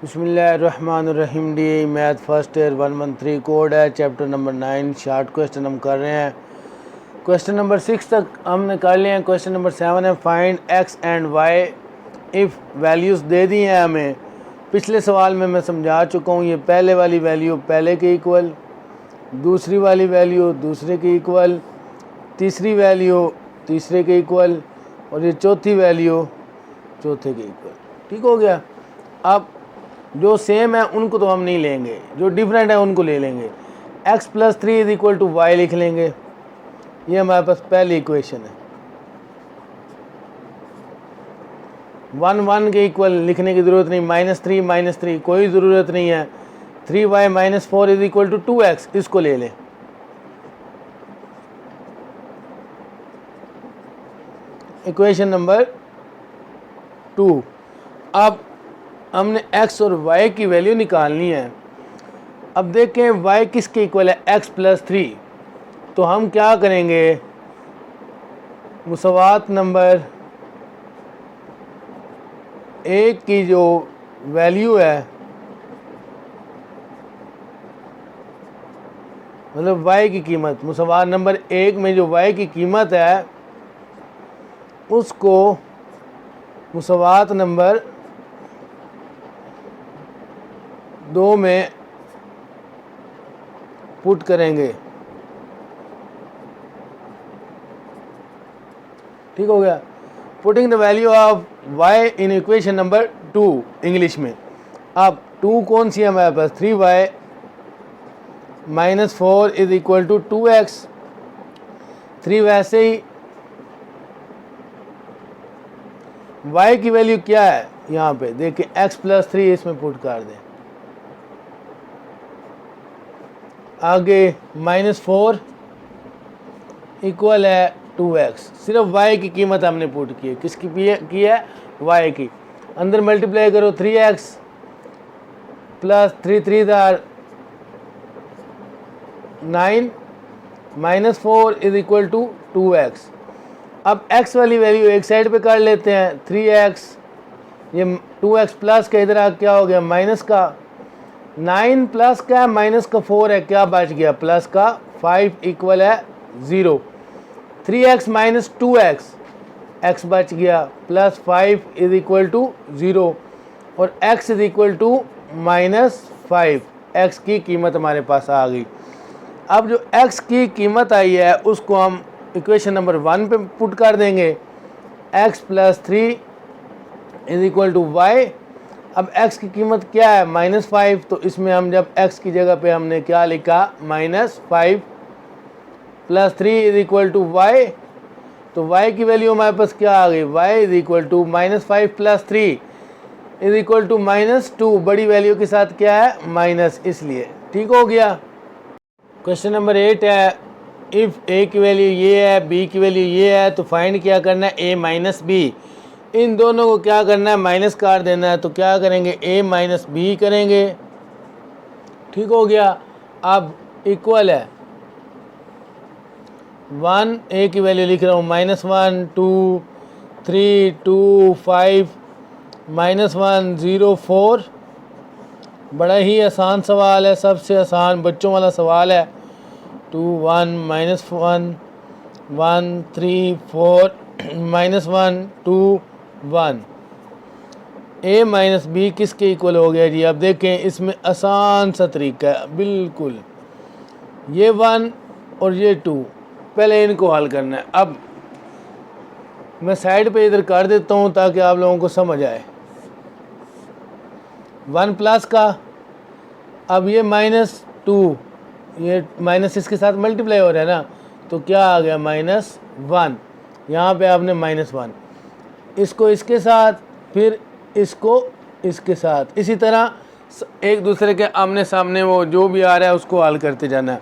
बिस्मिल्लाहिर्रहमानिर्रहीम। D math first year 113 code है, chapter number 9 short question हम कर रहे हैं। क्वेश्चन नंबर 6 तक हमने कर लिया है। क्वेश्चन नंबर 7 है find X and Y if values दे दी हैं हमें। पिछले सवाल में मैं समझा चुका हूँ, ये पहले वाली वैल्यू पहले के इक्वल, दूसरी वाली वैल्यू दूसरे के इक्वल, तीसरी वैल्यू तीसरे के इक्वल और ये चौथी वैल्यू चौथे के इक्वल। ठीक हो गया। अब जो सेम है उनको तो हम नहीं लेंगे, जो डिफरेंट है उनको ले लेंगे। x + 3 = y लिख लेंगे। ये हमारे पास पहली इक्वेशन है। 1 1 के इक्वल लिखने की ज़रूरत नहीं, -3 -3 कोई ज़रूरत नहीं है। 3y - 4 = 2x, इसको ले लें। Equation number 2। अब हमने x और y की वैल्यू निकालनी है। अब देखें y किसके इक्वल है, x + 3। तो हम क्या करेंगे, मुसावात नंबर 1 की जो वैल्यू है, मतलब y की कीमत, मुसावात नंबर 1 में जो y की कीमत है उसको मुसावात नंबर 2 में पुट करेंगे। ठीक हो गया। Putting the value of y in equation number 2 English में। अब 2 कौन सी है हमारे पास, 3y - 4 = 2x। 3 वैसे ही y की वैल्यू क्या है, यहाँ पे देखिए x + 3 इसमें पुट कर दें। आगे -4 इक्वल है 2x। सिर्फ y की कीमत हमने पुट की है। किसकी की है, y की। अंदर मल्टीप्लाई करो, 3x + 3 3 9 -4 = 2x। अब x वाली वैल्यू एक साइड पे कर लेते हैं, 3x, ये 2x प्लस का इधर क्या हो गया, माइनस का 9 प्लस का माइनस का 4 है, क्या बच गया, प्लस का 5 इक्वल है 0। 3x - 2x, x बच गया, प्लस 5 = 0 और x = -5। x की कीमत हमारे पास आ गई। अब जो x की कीमत आई है उसको हम इक्वेशन नंबर 1 पे पुट कर देंगे। x + 3 = y। अब x की कीमत क्या है, -5, तो इसमें हम जब x की जगह पे हमने क्या लिखा, -5 + 3 = y, तो y की वैल्यू हमारे पास क्या आ गई, y = -5 + 3 = -2। बड़ी वैल्यू के साथ क्या है, माइनस, इसलिए। ठीक हो गया। क्वेश्चन नंबर 8 है इफ़ a की वैल्यू ये है, b की वैल्यू ये है, तो फाइंड क्या करना है, a - b। इन दोनों को क्या करना है, माइनस कर देना है। तो क्या करेंगे, a - b करेंगे। ठीक हो गया। अब इक्वल है 1, a की वैल्यू लिख रहा हूँ, -1 2 3 2 5 -1 0 4। बड़ा ही आसान सवाल है, सबसे आसान बच्चों वाला सवाल है। 2 1 -1 1 3 4 -1 2 1। a - b किसके इक्वल हो गया जी। अब देखें इसमें आसान सा तरीका है बिल्कुल। ये 1 और ये 2, पहले इनको हल करना है। अब मैं साइड पे इधर कर देता हूँ ताकि आप लोगों को समझ आए। 1 प्लस का, अब ये -2, ये माइनस इसके साथ मल्टीप्लाई हो रहा है ना, तो क्या आ गया, -1। यहाँ पे आपने -1, इसको इसके साथ, फिर इसको इसके साथ, इसी तरह एक दूसरे के आमने सामने वो जो भी आ रहा है उसको हल करते जाना है।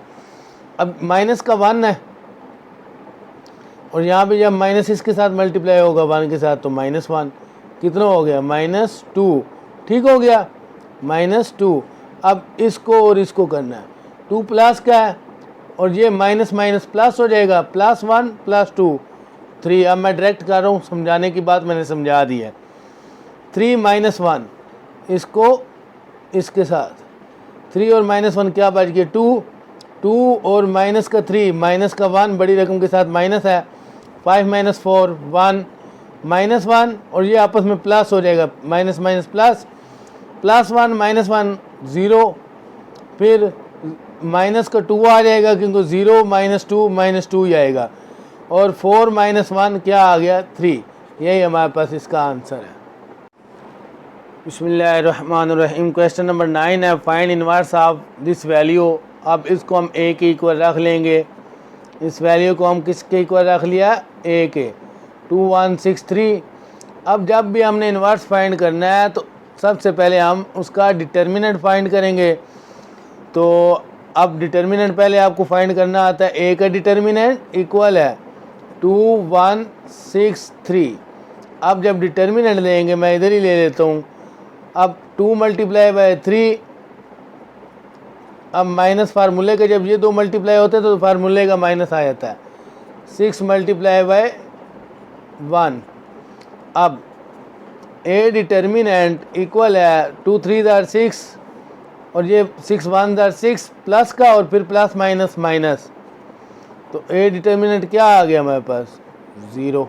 अब माइनस का 1 है और यहाँ पे जब माइनस इसके साथ मल्टीप्लाई होगा 1 के साथ, तो -1 कितना हो गया, -2। ठीक हो गया, -2। अब इसको और इसको करना है। 2 प्लस का है और ये माइनस माइनस प्लस हो जाएगा, +1 + 2 3। अब मैं डायरेक्ट कर रहा हूँ, समझाने की बात मैंने समझा दी है। 3 - 1, इसको इसके साथ 3 और -1 क्या बच गया 2, 2 और माइनस का 3 माइनस का 1 बड़ी रकम के साथ माइनस है, 5 - 4 1 -1 और ये आपस में प्लस हो जाएगा, माइनस माइनस प्लस, +1 -1 0, फिर माइनस का 2 आ जाएगा क्योंकि 0 - 2 ही आएगा, और 4 - 1 क्या आ गया 3। यही हमारे पास इसका आंसर है। बिस्मिल्लाहिर्रहमानिर्रहीम। क्वेश्चन नंबर 9 है, find inverse of this value. अब इसको हम ए के इक्वल रख लेंगे। इस वैल्यू को हम किसके इक्वल रख लिया, ए के, 2163। अब जब भी हमने इनवर्स फाइंड करना है तो सबसे पहले हम उसका डिटर्मिनेंट फाइंड करेंगे। तो अब डिटर्मिनेंट पहले आपको फाइंड करना आता है, ए का डिटर्मिनेंट इक्वल है 2163। अब जब डिटर्मिनेंट लेंगे, मैं इधर ही ले लेता हूँ, अब 2 × 3, अब माइनस फार्मूले के जब ये 2 मल्टीप्लाई होते हैं तो फार्मूले का माइनस आ जाता है, 6 × 1। अब ए डिटर्मिनेंट इक्वल है 2 3 = 6 और ये 6 1 = 6 प्लस का और फिर प्लस माइनस माइनस, तो ए डिटर्मिनेंट क्या आ गया हमारे पास 0।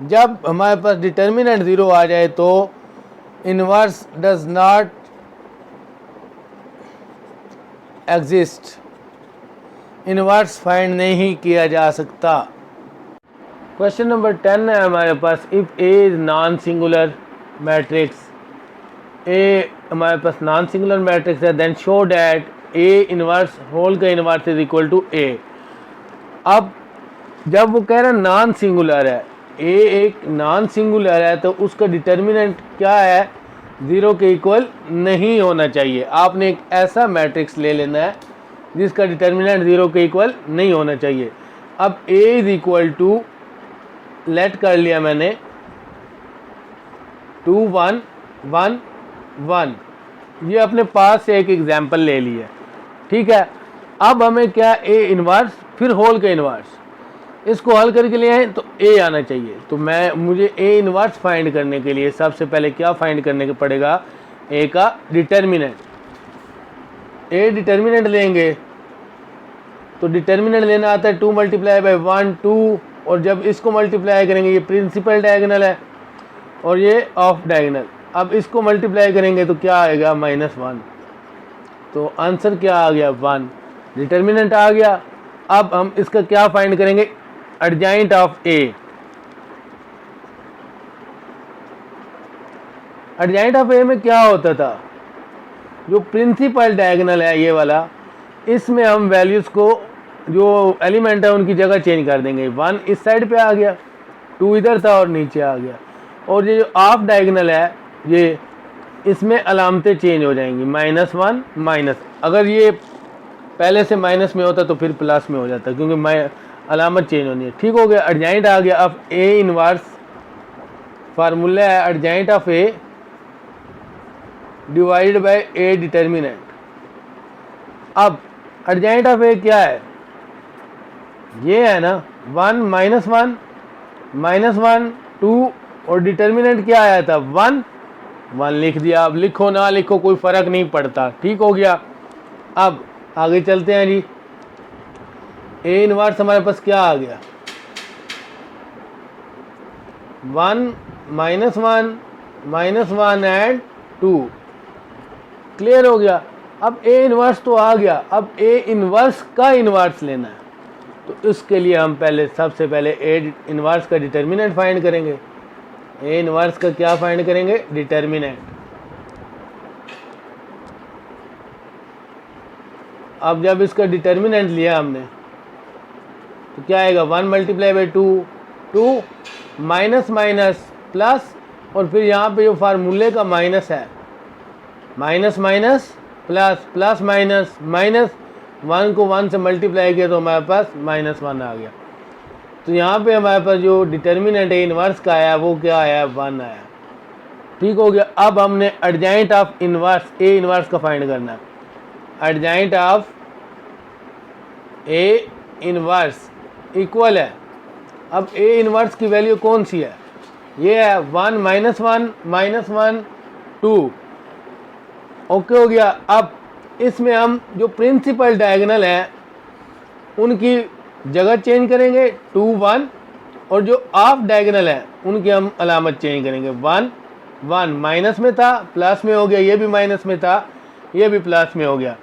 जब हमारे पास डिटर्मिनेंट 0 आ जाए तो inverse does not exist, inverse फाइंड नहीं किया जा सकता। क्वेश्चन नंबर 10 है हमारे पास, if A is non singular matrix, A हमारे पास नॉन सिंगुलर मैट्रिक्स है, then show that A inverse whole का inverse is equal to A. अब जब वो कह रहे हैं नॉन सिंगुलर है, ए एक नॉन सिंगुलर है, तो उसका डिटर्मिनेंट क्या है 0 के इक्वल नहीं होना चाहिए। आपने एक ऐसा मैट्रिक्स ले लेना है जिसका डिटर्मिनेंट 0 के इक्वल नहीं होना चाहिए। अब ए इज इक्वल टू, लेट कर लिया मैंने 2 1 1 1, ये अपने पास से एक एग्जाम्पल ले लिया, ठीक है। अब हमें क्या ए इनवर्स फिर होल का इनवर्स, इसको हल करके ले आए तो ए आना चाहिए। तो मुझे ए इनवर्स फाइंड करने के लिए सबसे पहले क्या फाइंड करने के पड़ेगा, ए का डिटर्मिनेंट। ए डिटर्मिनेंट लेंगे तो डिटर्मिनेंट लेना आता है 2 × 1 2, और जब इसको मल्टीप्लाई करेंगे, ये प्रिंसिपल डायगोनल है और ये ऑफ डायगोनल, अब इसको मल्टीप्लाई करेंगे तो क्या आएगा -1, तो आंसर क्या आ गया 1, डिटर्मिनेंट आ गया। अब हम इसका क्या फाइंड करेंगे, adjoint of A. Adjoint of A में क्या होता था, जो प्रिंसिपल डायगोनल है ये वाला, इसमें हम वैल्यूज़ को, जो एलिमेंट है उनकी जगह चेंज कर देंगे। 1 इस साइड पे आ गया, 2 इधर था और नीचे आ गया, और ये जो ऑफ डायगोनल है ये, इसमें अलामतें चेंज हो जाएंगी, -1 माइनस, अगर ये पहले से माइनस में होता तो फिर प्लस में हो जाता, क्योंकि अलामत चेंज होनी है, ठीक हो गया। एडजॉइंट आ गया। अब ए इनवर्स फार्मूला है adjoint of A divided by A determinant. अब एडजॉइंट ऑफ ए क्या है, ये है ना 1 -1 -1 2, और डिटर्मिनेंट क्या आया था 1 1 लिख दिया। अब लिखो ना लिखो कोई फ़र्क नहीं पड़ता, ठीक हो गया। अब आगे चलते हैं जी, ए इनवर्स हमारे पास क्या आ गया 1 -1 एंड 2, क्लियर हो गया। अब ए इनवर्स तो आ गया, अब ए इनवर्स का इनवर्स लेना है, तो इसके लिए हम सबसे पहले ए इनवर्स का डिटर्मिनेंट फाइंड करेंगे। ए इनवर्स का क्या फाइंड करेंगे, डिटर्मिनेंट। अब जब इसका डिटर्मिनेंट लिया हमने तो क्या आएगा 1 × 2 2 माइनस माइनस प्लस, और फिर यहाँ पे जो फार्मूले का माइनस है, minus minus plus plus minus minus, 1 को 1 से मल्टीप्लाई किया तो हमारे पास -1 आ गया। तो यहाँ पे हमारे पास जो डिटर्मिनेंट ए इनवर्स का आया वो क्या आया 1 आया, ठीक हो गया। अब हमने adjoint of inverse A inverse का फाइंड करना है। Adjoint of A inverse equal है, अब ए इनवर्स की वैल्यू कौन सी है, ये है 1 -1 -1 2, ओके हो गया। अब इसमें हम जो प्रिंसिपल डायगोनल हैं उनकी जगह चेंज करेंगे 2 1, और जो ऑफ डायगोनल है उनकी हम अलामत चेंज करेंगे 1 1। माइनस में था प्लस में हो गया, ये भी माइनस में था ये भी प्लस में हो गया,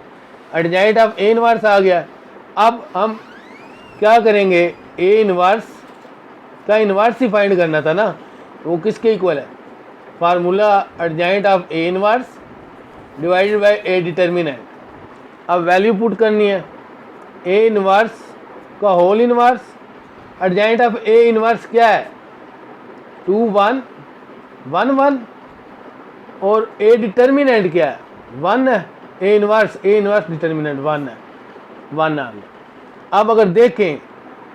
एडजॉइंट ऑफ ए इनवर्स आ गया। अब हम क्या करेंगे, ए इनवर्स का इनवर्स ही फाइंड करना था ना, वो किसके इक्वल है, formula adjoint of A inverse divided by A determinant. अब वैल्यू पुट करनी है, ए इनवर्स का whole inverse, adjoint of A inverse क्या है 2 1 1 1, और ए डिटर्मिनेंट क्या है 1 है, ए इनवर्स डिटर्मिनेंट 1 है, 1 आ गया। अब अगर देखें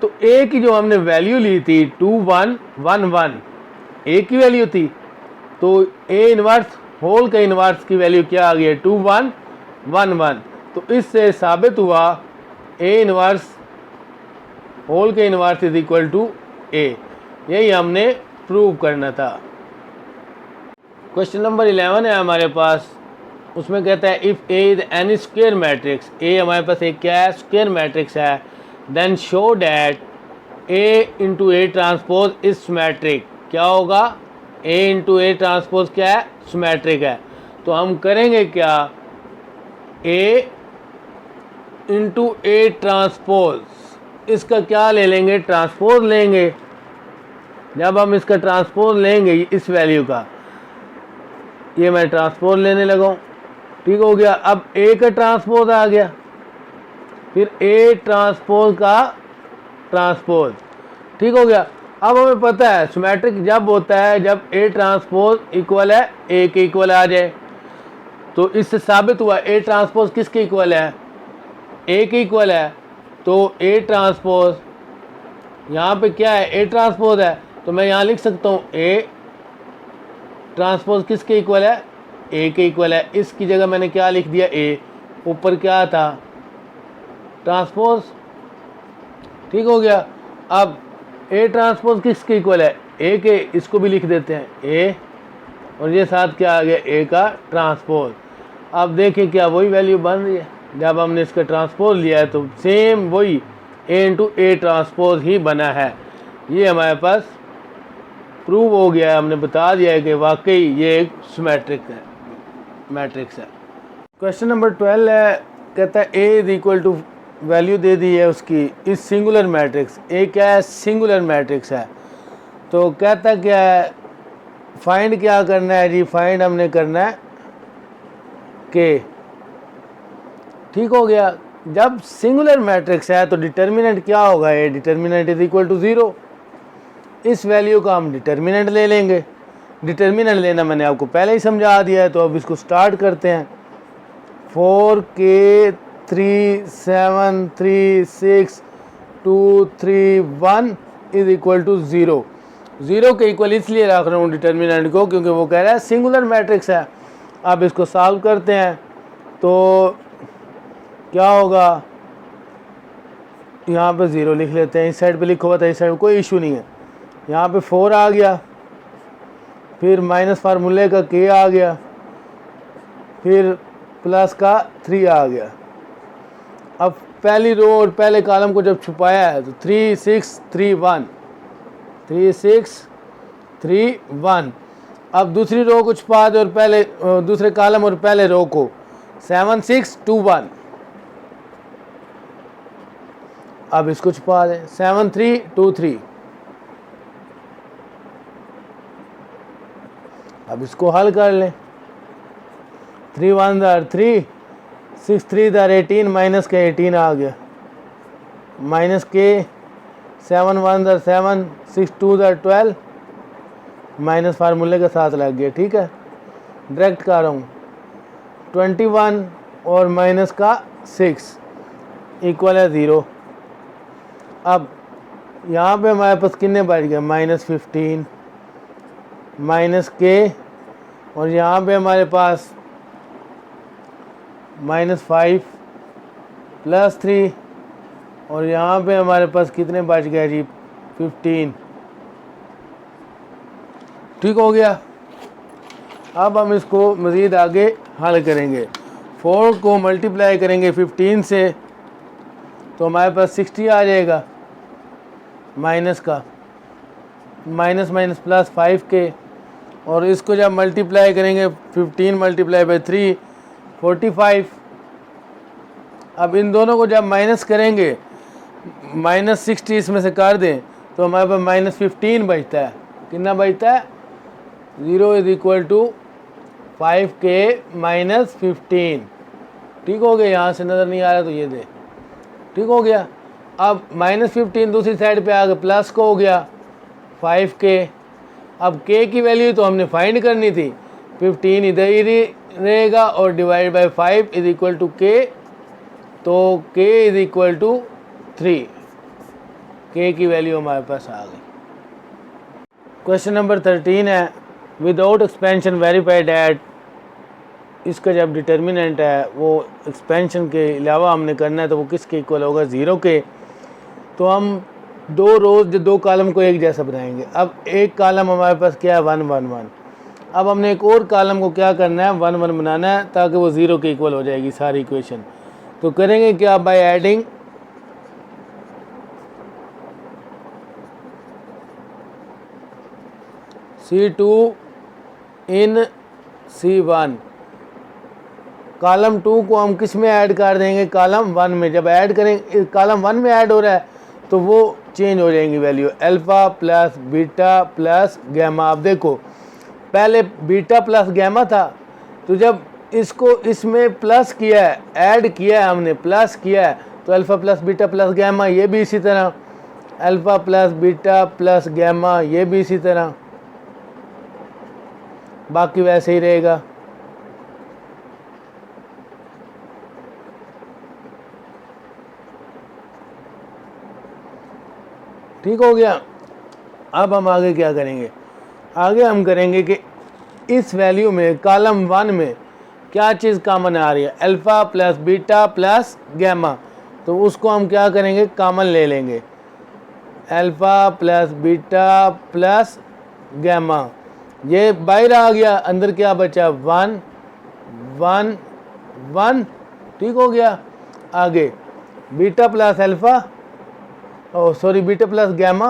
तो ए की जो हमने वैल्यू ली थी 2 1 1 1, ए की वैल्यू थी, तो ए इनवर्स होल का इनवर्स की वैल्यू क्या आ गई है 2 1 1 1। तो इससे साबित हुआ ए इनवर्स होल के इनवर्स इज इक्वल टू ए, यही हमने प्रूव करना था। क्वेश्चन नंबर 11 है हमारे पास, उसमें कहता है if A is any square matrix, A हमारे पास एक क्या है स्क्वायर मैट्रिक्स है, then show that A into A transpose is symmetric. क्या होगा, ए इंटू ए ट्रांसपोज क्या है सिमेट्रिक है। तो हम करेंगे क्या, ए इंटू ए ट्रांसपोज, इसका क्या ले लेंगे ट्रांसपोज लेंगे। जब हम इसका ट्रांसपोज लेंगे इस वैल्यू का, ये मैं ट्रांसपोज लेने लगा हूँ, ठीक हो गया। अब ए का ट्रांसपोज आ गया, फिर ए ट्रांसपोज का ट्रांसपोज, ठीक हो गया। अब हमें पता है सिमेट्रिक जब होता है जब ए ट्रांसपोज इक्वल है ए के इक्वल आ जाए। तो इससे साबित हुआ ए ट्रांसपोज किसके इक्वल है, ए के इक्वल है। तो ए ट्रांसपोज यहाँ पे क्या है, ए ट्रांसपोज है, तो मैं यहाँ लिख सकता हूँ ए ट्रांसपोज किसके इक्वल है, ए के इक्वल है। इसकी जगह मैंने क्या लिख दिया ए, ऊपर क्या था ट्रांसपोज, ठीक हो गया। अब ए ट्रांसपोज किसके इक्वल है, ए के, इसको भी लिख देते हैं ए, और ये साथ क्या आ गया ए का ट्रांसपोज। अब देखें क्या वही वैल्यू बन रही है, जब हमने इसका ट्रांसपोज लिया है तो सेम वही ए इंटू ए ट्रांसपोज ही बना है। ये हमारे पास प्रूव हो गया है, हमने बता दिया है कि वाकई ये एक सिमेट्रिक है मैट्रिक्स है। क्वेश्चन नंबर 12 है, कहता है ए इज इक्वल टू, वैल्यू दे दी है उसकी इस सिंगुलर मैट्रिक्स, ए क्या है सिंगुलर मैट्रिक्स है। तो कहता क्या है, फाइंड क्या करना है जी, फाइंड हमने करना है के, ठीक हो गया। जब सिंगुलर मैट्रिक्स है तो डिटर्मिनेंट क्या होगा, A determinant is equal to 0। इस वैल्यू का हम डिटर्मिनेंट ले लेंगे, डिटर्मिनेंट लेना मैंने आपको पहले ही समझा दिया है। तो अब इसको स्टार्ट करते हैं, 4k 3 7 3 6 2 3 1 इज इक्वल टू 0। 0 के इक्वल इसलिए रख रहा हूँ डिटर्मिनेंट को क्योंकि वो कह रहा है सिंगुलर मैट्रिक्स है। अब इसको सॉल्व करते हैं तो क्या होगा, यहाँ पे 0 लिख लेते हैं, इस साइड पे लिखा हुआ था, इस साइड कोई इशू नहीं है। यहाँ पे 4 आ गया, फिर माइनस फार्मूले का k आ गया, फिर प्लस का 3 आ गया। अब पहली रो और पहले कॉलम को जब छुपाया है तो 3 6 3 1 3 6 3 1। अब दूसरी रो को छुपा दे और पहले दूसरे कॉलम और पहले रो को 7 6 2 1। अब इसको छुपा दें 7 3 2 3। अब इसको हल कर लें, 3 1 3 6 3 18, माइनस के 18 आ गया, माइनस के 7 1 7 6 2 12, माइनस फार्मूले के साथ लग गया, ठीक है। डायरेक्ट कर रहा हूँ, 21 और माइनस का 6 इक्वल है 0। अब यहाँ पे हमारे पास कितने बच गए, माइनस 15 माइनस के, और यहाँ पे हमारे पास माइनस 5 प्लस 3, और यहाँ पे हमारे पास कितने बच गए जी 15, ठीक हो गया। अब हम इसको मज़ीद आगे हल करेंगे। 4 को मल्टीप्लाई करेंगे 15 से तो हमारे पास 60 आ जाएगा, माइनस का माइनस माइनस प्लस 5k, और इसको जब मल्टीप्लाई करेंगे 15 मल्टीप्लाई बाई 3 45। अब इन दोनों को जब माइनस करेंगे, माइनस 60 इसमें से कर दें तो हमारे पास माइनस 15 बचता है। कितना बचता है? 0 is equal to 5k minus 15। ठीक हो गया, यहाँ से नज़र नहीं आ रहा तो ये दे, ठीक हो गया। अब माइनस 15 दूसरी साइड पे आ गया, प्लस को हो गया 5k। अब k की वैल्यू तो हमने फाइंड करनी थी, 15 इधर ही रहेगा और divide by 5 is equal to k, तो k is equal to 3। k की वैल्यू हमारे पास आ गई। क्वेश्चन नंबर 13 है, विदाउट एक्सपेंशन वेरीफाइड एट, इसका जब डिटर्मिनेंट है वो एक्सपेंशन के अलावा हमने करना है तो वो किसके इक्वल होगा? 0 के। तो हम दो रोज दो कॉलम को एक जैसा बनाएंगे। अब एक कॉलम हमारे पास क्या है? 1 1 1। अब हमने एक और कॉलम को क्या करना है? 1 1 बनाना है ताकि वो 0 के इक्वल हो जाएगी सारी इक्वेशन। तो करेंगे क्या? By adding C2 in C1। Column 2 को हम किस में ऐड कर देंगे? कॉलम 1 में। जब ऐड करेंगे, कॉलम 1 में ऐड हो रहा है तो वो चेंज हो जाएंगी value, alpha plus beta plus gamma. आप देखो पहले बीटा प्लस गैमा था, तो जब इसको इसमें प्लस किया है, ऐड किया है हमने, प्लस किया है, तो alpha plus beta plus gamma. ये भी इसी तरह alpha plus beta plus gamma, ये भी इसी तरह, बाकी वैसे ही रहेगा। ठीक हो गया। अब हम आगे क्या करेंगे? आगे हम करेंगे कि इस वैल्यू में कॉलम 1 में क्या चीज़ कॉमन आ रही है? Alpha plus beta plus gamma. तो उसको हम क्या करेंगे? कॉमन ले लेंगे, alpha plus beta plus gamma. ये बाहर आ गया, अंदर क्या बचा? 1 1 1। ठीक हो गया। आगे beta plus alpha, sorry beta plus gamma,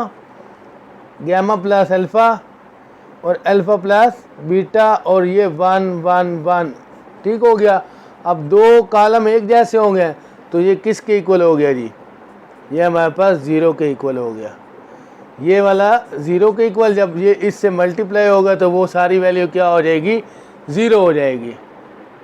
gamma plus alpha और अल्फ़ा प्लस बीटा, और ये 1 1 1। ठीक हो गया। अब दो कॉलम एक जैसे हो गए तो ये किसके इक्वल हो गया जी? ये हमारे पास 0 के इक्वल हो गया। ये वाला 0 के इक्वल, जब ये इससे मल्टीप्लाई होगा तो वो सारी वैल्यू क्या हो जाएगी? 0 हो जाएगी।